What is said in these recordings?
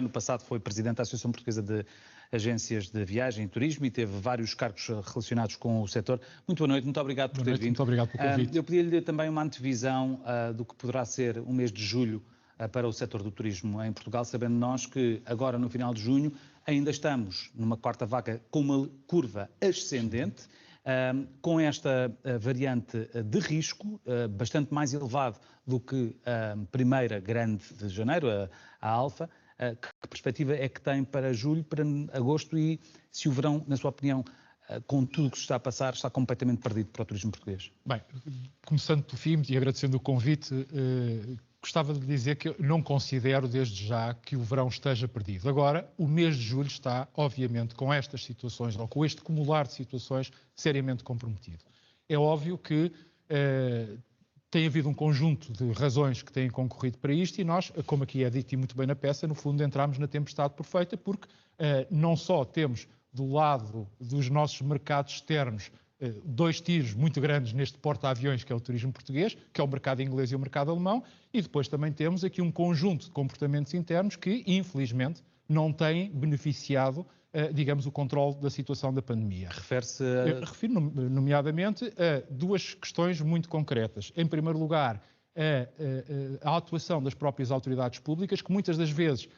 no passado foi presidente da Associação Portuguesa de Agências de Viagem e Turismo e teve vários cargos relacionados com o setor. Muito boa noite, muito obrigado por ter vindo. Muito obrigado pelo convite. Eu pedi-lhe também uma antevisão do que poderá ser o mês de julho para o setor do turismo em Portugal, sabendo nós que agora no final de junho ainda estamos numa quarta vaga com uma curva ascendente, com esta variante de risco bastante mais elevado do que a primeira grande de janeiro, a alfa. Que perspectiva é que tem para julho, para agosto e se o verão, na sua opinião, com tudo o que se está a passar, está completamente perdido para o turismo português? Bem, começando pelo fim e agradecendo o convite, gostava de dizer que eu não considero desde já que o verão esteja perdido. Agora, o mês de julho está, obviamente, com estas situações, ou com este acumular de situações, seriamente comprometido. É óbvio que tem havido um conjunto de razões que têm concorrido para isto e nós, como aqui é dito e muito bem na peça, no fundo entramos na tempestade perfeita porque não só temos do lado dos nossos mercados externos dois tiros muito grandes neste porta-aviões que é o turismo português, que é o mercado inglês e o mercado alemão, e depois também temos aqui um conjunto de comportamentos internos que, infelizmente, não têm beneficiado, digamos, o controle da situação da pandemia. Refere-se Refiro nomeadamente a duas questões muito concretas. Em primeiro lugar, a atuação das próprias autoridades públicas, que muitas das vezes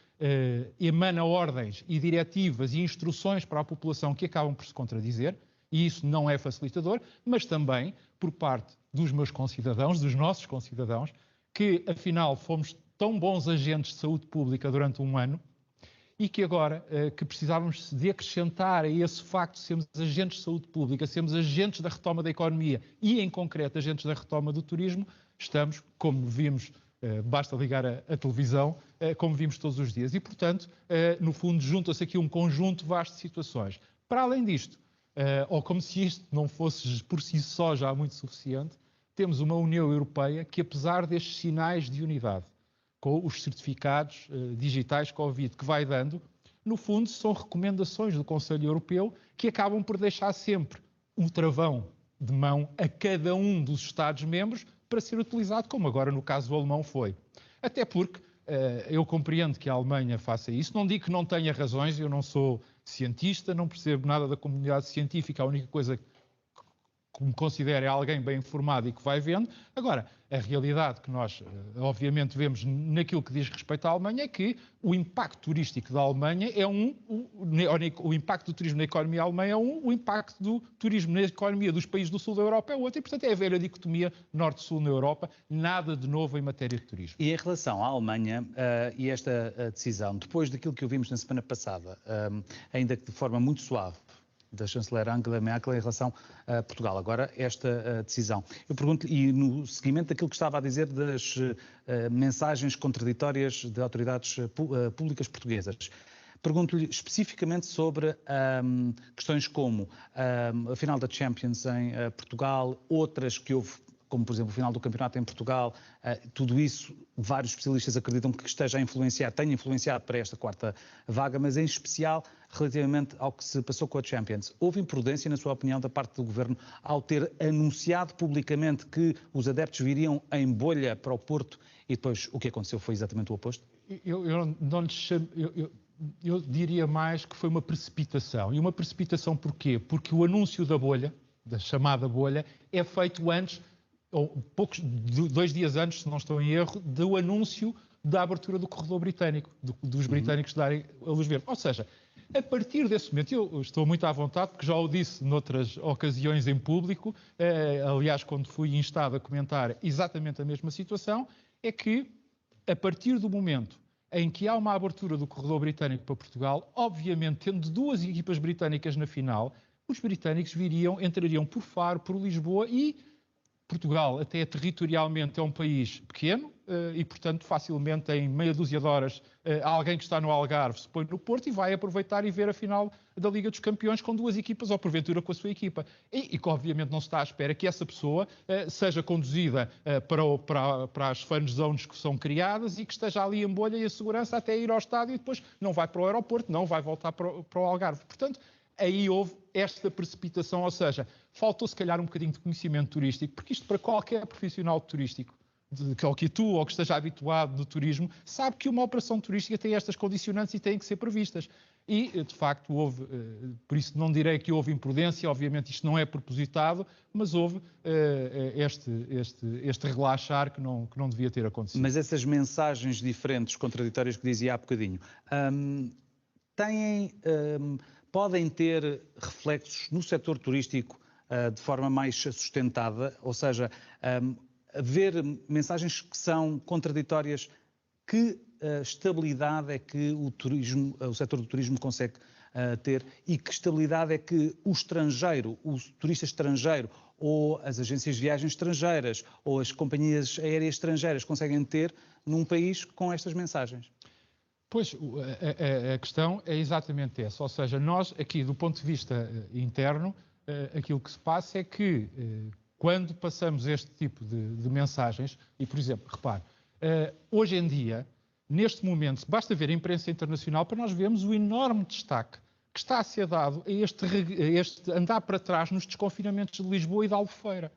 emana ordens e diretivas e instruções para a população que acabam por se contradizer, e isso não é facilitador, mas também por parte dos meus concidadãos, dos nossos concidadãos, que afinal fomos tão bons agentes de saúde pública durante um ano, e que agora que precisávamos de acrescentar a esse facto de sermos agentes de saúde pública, sermos agentes da retoma da economia e, em concreto, agentes da retoma do turismo, estamos, como vimos, basta ligar a televisão, como vimos todos os dias. E, portanto, no fundo, junta-se aqui um conjunto vasto de situações. Para além disto, ou como se isto não fosse por si só já muito suficiente, temos uma União Europeia que, apesar destes sinais de unidade, com os certificados digitais Covid que vai dando, no fundo são recomendações do Conselho Europeu que acabam por deixar sempre um travão de mão a cada um dos Estados-membros para ser utilizado, como agora no caso do alemão foi. Até porque eu compreendo que a Alemanha faça isso, não digo que não tenha razões, eu não sou cientista, não percebo nada da comunidade científica, a única coisa que me considero é alguém bem informado e que vai vendo. Agora, a realidade que nós, obviamente, vemos naquilo que diz respeito à Alemanha é que o impacto turístico da Alemanha é o impacto do turismo na economia alemã é o impacto do turismo na economia dos países do sul da Europa é outro, e, portanto, é a velha dicotomia norte-sul na Europa, nada de novo em matéria de turismo. E em relação à Alemanha e esta decisão, depois daquilo que ouvimos na semana passada, ainda que de forma muito suave, da chanceler Angela Merkel em relação a Portugal. Agora, esta decisão. Eu pergunto-lhe, e no seguimento daquilo que estava a dizer das mensagens contraditórias de autoridades públicas portuguesas, pergunto-lhe especificamente sobre questões como a final da Champions em Portugal, outras que houve, como por exemplo o final do campeonato em Portugal, tudo isso, vários especialistas acreditam que esteja a influenciar, tenha influenciado para esta quarta vaga, mas em especial relativamente ao que se passou com a Champions. Houve imprudência, na sua opinião, da parte do Governo ao ter anunciado publicamente que os adeptos viriam em bolha para o Porto e depois o que aconteceu foi exatamente o oposto? Eu diria mais que foi uma precipitação. E uma precipitação porquê? Porque o anúncio da bolha, da chamada bolha, é feito antes, ou 2 dias antes, se não estou em erro, do anúncio da abertura do corredor britânico, dos britânicos darem a luz verde. Ou seja, a partir desse momento, eu estou muito à vontade, porque já o disse noutras ocasiões em público, aliás, quando fui instado a comentar exatamente a mesma situação, é que, a partir do momento em que há uma abertura do corredor britânico para Portugal, obviamente, tendo 2 equipas britânicas na final, os britânicos entrariam por Faro, por Lisboa e Portugal, até territorialmente, é um país pequeno e, portanto, facilmente em meia dúzia de horas, alguém que está no Algarve se põe no Porto e vai aproveitar e ver a final da Liga dos Campeões com 2 equipas ou, porventura, com a sua equipa. E que, obviamente, não se está à espera que essa pessoa seja conduzida para as fan zones que são criadas e que esteja ali em bolha e a segurança até ir ao estádio e depois não vai para o aeroporto, não vai voltar para o Algarve. Portanto, aí houve esta precipitação, ou seja, faltou se calhar um bocadinho de conhecimento turístico, porque isto para qualquer profissional turístico ou que atua ou que esteja habituado do turismo, sabe que uma operação turística tem estas condicionantes e têm que ser previstas. E, de facto, houve, por isso não direi que houve imprudência, obviamente isto não é propositado, mas houve este relaxar que não devia ter acontecido. Mas essas mensagens diferentes, contraditórias que dizia há bocadinho, podem ter reflexos no setor turístico de forma mais sustentada, ou seja, haver mensagens que são contraditórias. Que estabilidade é que o setor do turismo consegue ter e que estabilidade é que o estrangeiro, o turista estrangeiro ou as agências de viagens estrangeiras ou as companhias aéreas estrangeiras conseguem ter num país com estas mensagens? Pois, a questão é exatamente essa, ou seja, nós aqui do ponto de vista interno, aquilo que se passa é que quando passamos este tipo de mensagens, e por exemplo, repare, hoje em dia, neste momento, basta ver a imprensa internacional para nós vermos o enorme destaque que está a ser dado a este andar para trás nos desconfinamentos de Lisboa e da Albufeira.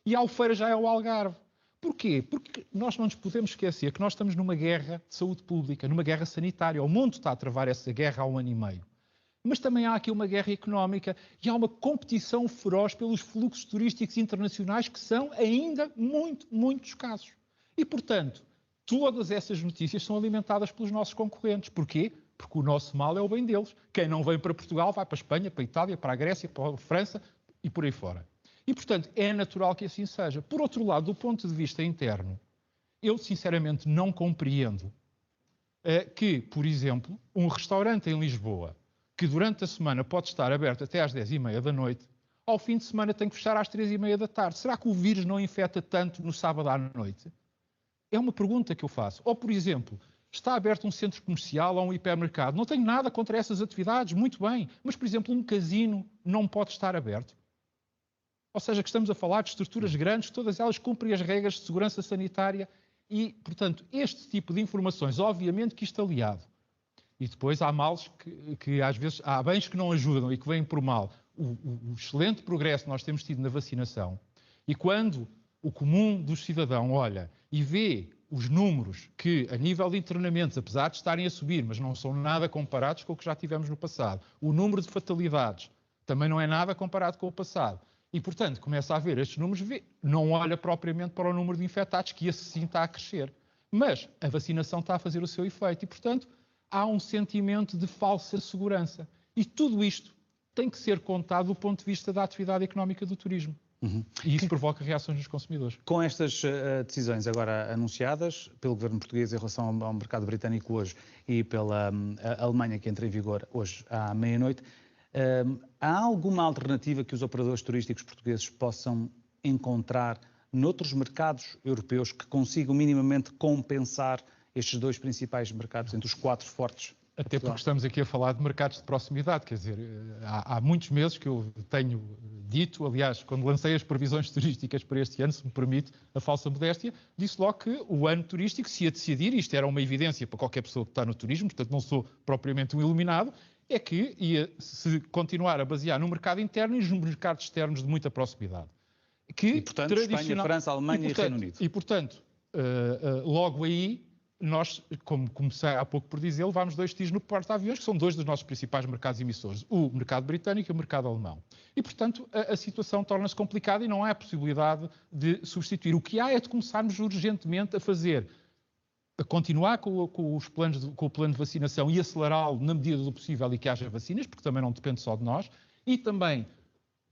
E a Albufeira já é o Algarve. Porquê? Porque nós não nos podemos esquecer que nós estamos numa guerra de saúde pública, numa guerra sanitária. O mundo está a travar essa guerra há 1 ano e meio. Mas também há aqui uma guerra económica e há uma competição feroz pelos fluxos turísticos internacionais que são ainda muito escassos. E, portanto, todas essas notícias são alimentadas pelos nossos concorrentes. Porquê? Porque o nosso mal é o bem deles. Quem não vem para Portugal vai para a Espanha, para a Itália, para a Grécia, para a França e por aí fora. E, portanto, é natural que assim seja. Por outro lado, do ponto de vista interno, eu sinceramente não compreendo que, por exemplo, um restaurante em Lisboa, que durante a semana pode estar aberto até às 10h30 da noite, ao fim de semana tem que fechar às 3h30 da tarde. Será que o vírus não infecta tanto no sábado à noite? É uma pergunta que eu faço. Ou, por exemplo, está aberto um centro comercial ou um hipermercado. Não tenho nada contra essas atividades, muito bem. Mas, por exemplo, um casino não pode estar aberto. Ou seja, que estamos a falar de estruturas grandes, todas elas cumprem as regras de segurança sanitária e, portanto, este tipo de informações, obviamente que isto aliado. E depois há males que às vezes, há bens que não ajudam e que vêm por mal. O excelente progresso que nós temos tido na vacinação e quando o comum dos cidadãos olha e vê os números que, a nível de internamentos, apesar de estarem a subir, mas não são nada comparados com o que já tivemos no passado, o número de fatalidades também não é nada comparado com o passado. E, portanto, começa a ver estes números, não olha propriamente para o número de infectados, que esse sim está a crescer. Mas a vacinação está a fazer o seu efeito e, portanto, há um sentimento de falsa segurança. E tudo isto tem que ser contado do ponto de vista da atividade económica do turismo. E isso provoca reações dos consumidores. Com estas decisões agora anunciadas pelo governo português em relação ao mercado britânico hoje e pela Alemanha, que entra em vigor hoje à meia-noite, há alguma alternativa que os operadores turísticos portugueses possam encontrar noutros mercados europeus que consigam minimamente compensar estes dois principais mercados, entre os 4 fortes? Até porque estamos aqui a falar de mercados de proximidade, quer dizer, há muitos meses que eu tenho dito, aliás, quando lancei as previsões turísticas para este ano, se me permite a falsa modéstia, disse logo que o ano turístico se ia decidir, isto era uma evidência para qualquer pessoa que está no turismo, portanto não sou propriamente um iluminado, é que ia se continuar a basear no mercado interno e nos mercados externos de muita proximidade. E, portanto, Espanha, França, Alemanha e Reino Unido. E, portanto, logo aí, nós, como comecei há pouco por dizer, levámos 2 tiros no porta-aviões, que são 2 dos nossos principais mercados emissores, o mercado britânico e o mercado alemão. E, portanto, a situação torna-se complicada e não há possibilidade de substituir. O que há é de começarmos urgentemente a continuar com o plano de vacinação e acelerá-lo na medida do possível e que haja vacinas, porque também não depende só de nós, e também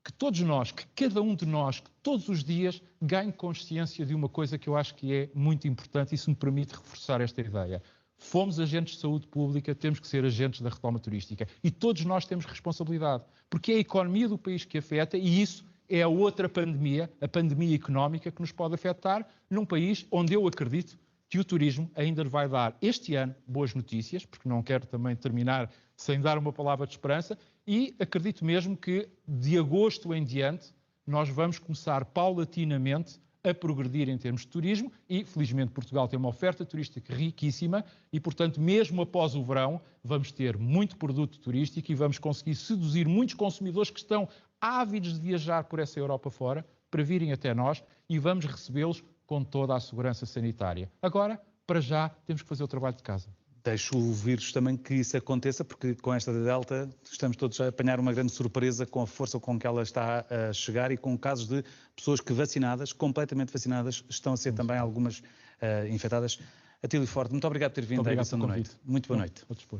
que todos nós, que cada um de nós, que todos os dias ganhe consciência de uma coisa que eu acho que é muito importante e se me permite reforçar esta ideia. Fomos agentes de saúde pública, temos que ser agentes da retoma turística e todos nós temos responsabilidade, porque é a economia do país que afeta e isso é a outra pandemia, a pandemia económica que nos pode afetar num país onde eu acredito que o turismo ainda vai dar este ano boas notícias, porque não quero também terminar sem dar uma palavra de esperança, e acredito mesmo que de agosto em diante nós vamos começar paulatinamente a progredir em termos de turismo e, felizmente, Portugal tem uma oferta turística riquíssima e, portanto, mesmo após o verão, vamos ter muito produto turístico e vamos conseguir seduzir muitos consumidores que estão ávidos de viajar por essa Europa fora para virem até nós e vamos recebê-los com toda a segurança sanitária. Agora, para já, temos que fazer o trabalho de casa. Deixo o vírus também que isso aconteça, porque com esta Delta estamos todos a apanhar uma grande surpresa com a força com que ela está a chegar e com casos de pessoas que vacinadas, completamente vacinadas, estão a ser também algumas infectadas. Atílio Forte, muito obrigado por ter vindo à edição da noite. Muito boa noite. Vou dispor.